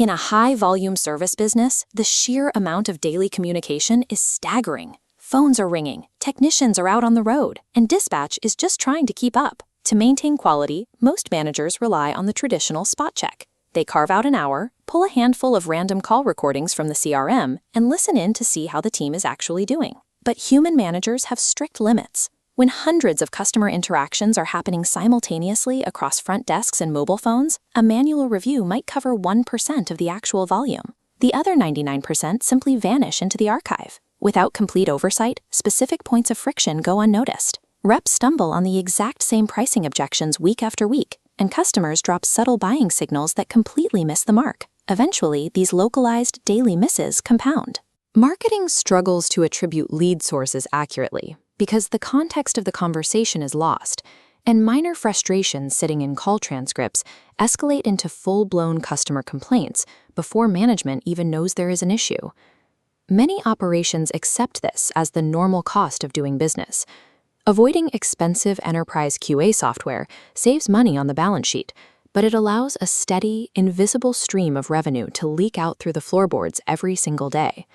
In a high-volume service business, the sheer amount of daily communication is staggering. Phones are ringing, technicians are out on the road, and dispatch is just trying to keep up. To maintain quality, most managers rely on the traditional spot check. They carve out an hour, pull a handful of random call recordings from the CRM, and listen in to see how the team is actually doing. But human managers have strict limits. When hundreds of customer interactions are happening simultaneously across front desks and mobile phones, a manual review might cover 1% of the actual volume. The other 99% simply vanish into the archive. Without complete oversight, specific points of friction go unnoticed. Reps stumble on the exact same pricing objections week after week, and customers drop subtle buying signals that completely miss the mark. Eventually, these localized daily misses compound. Marketing struggles to attribute lead sources accurately because the context of the conversation is lost, and minor frustrations sitting in call transcripts escalate into full-blown customer complaints before management even knows there is an issue. Many operations accept this as the normal cost of doing business. Avoiding expensive enterprise QA software saves money on the balance sheet, but it allows a steady, invisible stream of revenue to leak out through the floorboards every single day.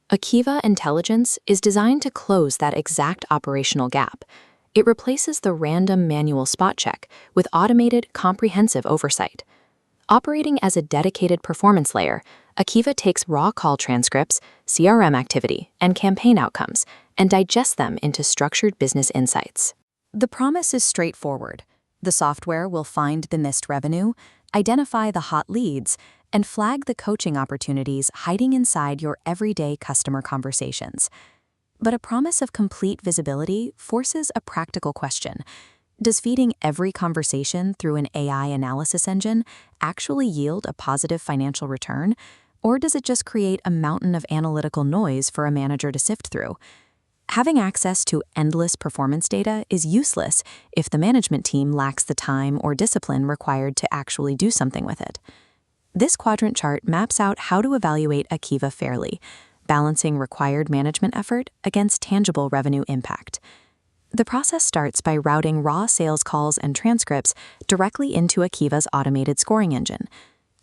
Aiva Intelligence is designed to close that exact operational gap. It replaces the random manual spot check with automated, comprehensive oversight. Operating as a dedicated performance layer, Aiva takes raw call transcripts, CRM activity, and campaign outcomes and digests them into structured business insights. The promise is straightforward. The software will find the missed revenue, identify the hot leads, and flag the coaching opportunities hiding inside your everyday customer conversations. But a promise of complete visibility forces a practical question. Does feeding every conversation through an AI analysis engine actually yield a positive financial return, or does it just create a mountain of analytical noise for a manager to sift through? Having access to endless performance data is useless if the management team lacks the time or discipline required to actually do something with it. This quadrant chart maps out how to evaluate Aiva fairly, balancing required management effort against tangible revenue impact. The process starts by routing raw sales calls and transcripts directly into Aiva's automated scoring engine.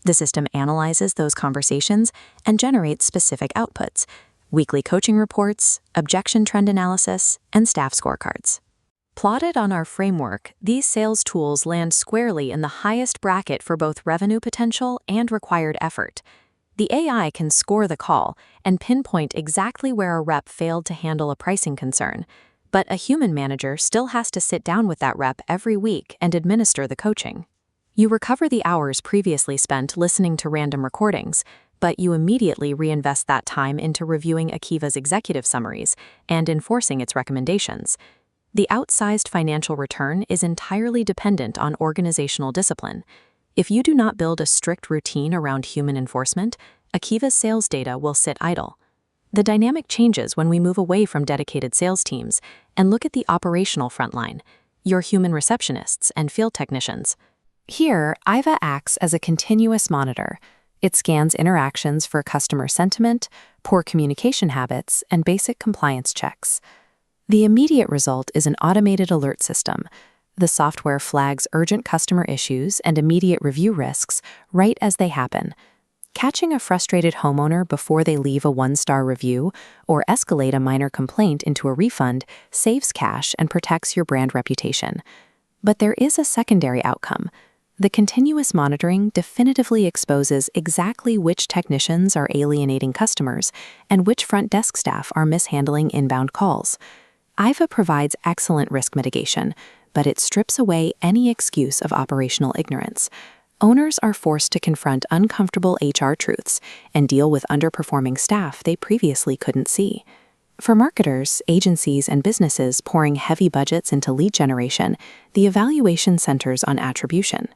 The system analyzes those conversations and generates specific outputs: weekly coaching reports, objection trend analysis, and staff scorecards. Plotted on our framework, these sales tools land squarely in the highest bracket for both revenue potential and required effort. The AI can score the call and pinpoint exactly where a rep failed to handle a pricing concern, but a human manager still has to sit down with that rep every week and administer the coaching. You recover the hours previously spent listening to random recordings, but you immediately reinvest that time into reviewing Aiva's executive summaries and enforcing its recommendations. The outsized financial return is entirely dependent on organizational discipline. If you do not build a strict routine around human enforcement, Aiva's sales data will sit idle. The dynamic changes when we move away from dedicated sales teams and look at the operational frontline, your human receptionists and field technicians. Here, Aiva acts as a continuous monitor. It scans interactions for customer sentiment, poor communication habits, and basic compliance checks. The immediate result is an automated alert system. The software flags urgent customer issues and immediate review risks right as they happen. Catching a frustrated homeowner before they leave a one-star review or escalate a minor complaint into a refund saves cash and protects your brand reputation. But there is a secondary outcome. The continuous monitoring definitively exposes exactly which technicians are alienating customers and which front desk staff are mishandling inbound calls. Aiva provides excellent risk mitigation, but it strips away any excuse of operational ignorance. Owners are forced to confront uncomfortable HR truths and deal with underperforming staff they previously couldn't see. For marketers, agencies, and businesses pouring heavy budgets into lead generation, the evaluation centers on attribution.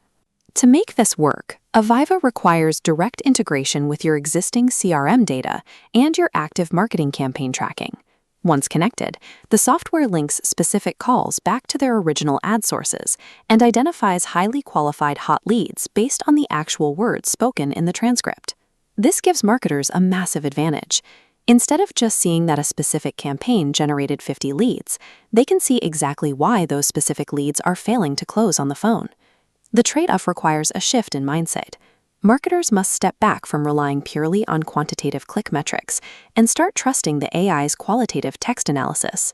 To make this work, Aiva requires direct integration with your existing CRM data and your active marketing campaign tracking. Once connected, the software links specific calls back to their original ad sources and identifies highly qualified hot leads based on the actual words spoken in the transcript. This gives marketers a massive advantage. Instead of just seeing that a specific campaign generated 50 leads, they can see exactly why those specific leads are failing to close on the phone. The trade-off requires a shift in mindset. Marketers must step back from relying purely on quantitative click metrics and start trusting the AI's qualitative text analysis.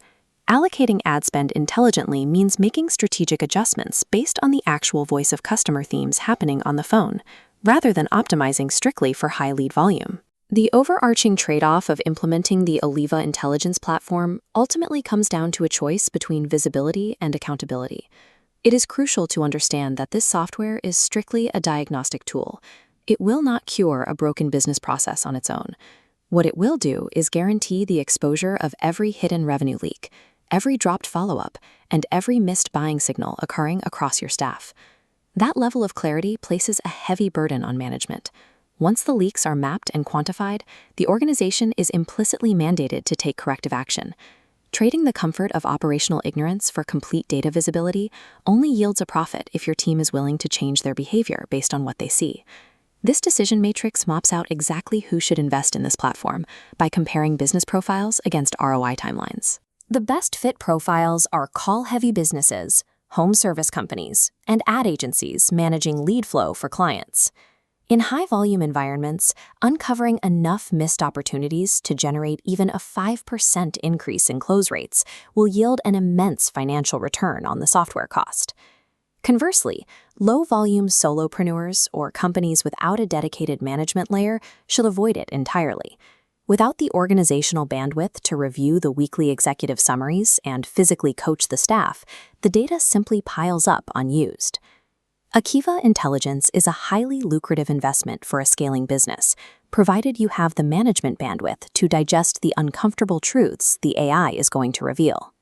Allocating ad spend intelligently means making strategic adjustments based on the actual voice of customer themes happening on the phone, rather than optimizing strictly for high lead volume. The overarching trade-off of implementing the Aiva intelligence platform ultimately comes down to a choice between visibility and accountability. It is crucial to understand that this software is strictly a diagnostic tool. It will not cure a broken business process on its own. What it will do is guarantee the exposure of every hidden revenue leak, every dropped follow-up, and every missed buying signal occurring across your staff. That level of clarity places a heavy burden on management. Once the leaks are mapped and quantified, the organization is implicitly mandated to take corrective action. Trading the comfort of operational ignorance for complete data visibility only yields a profit if your team is willing to change their behavior based on what they see. This decision matrix maps out exactly who should invest in this platform by comparing business profiles against ROI timelines. The best fit profiles are call-heavy businesses, home service companies, and ad agencies managing lead flow for clients. In high-volume environments, uncovering enough missed opportunities to generate even a 5% increase in close rates will yield an immense financial return on the software cost. Conversely, low-volume solopreneurs or companies without a dedicated management layer should avoid it entirely. Without the organizational bandwidth to review the weekly executive summaries and physically coach the staff, the data simply piles up unused. Aiva Intelligence is a highly lucrative investment for a scaling business, provided you have the management bandwidth to digest the uncomfortable truths the AI is going to reveal.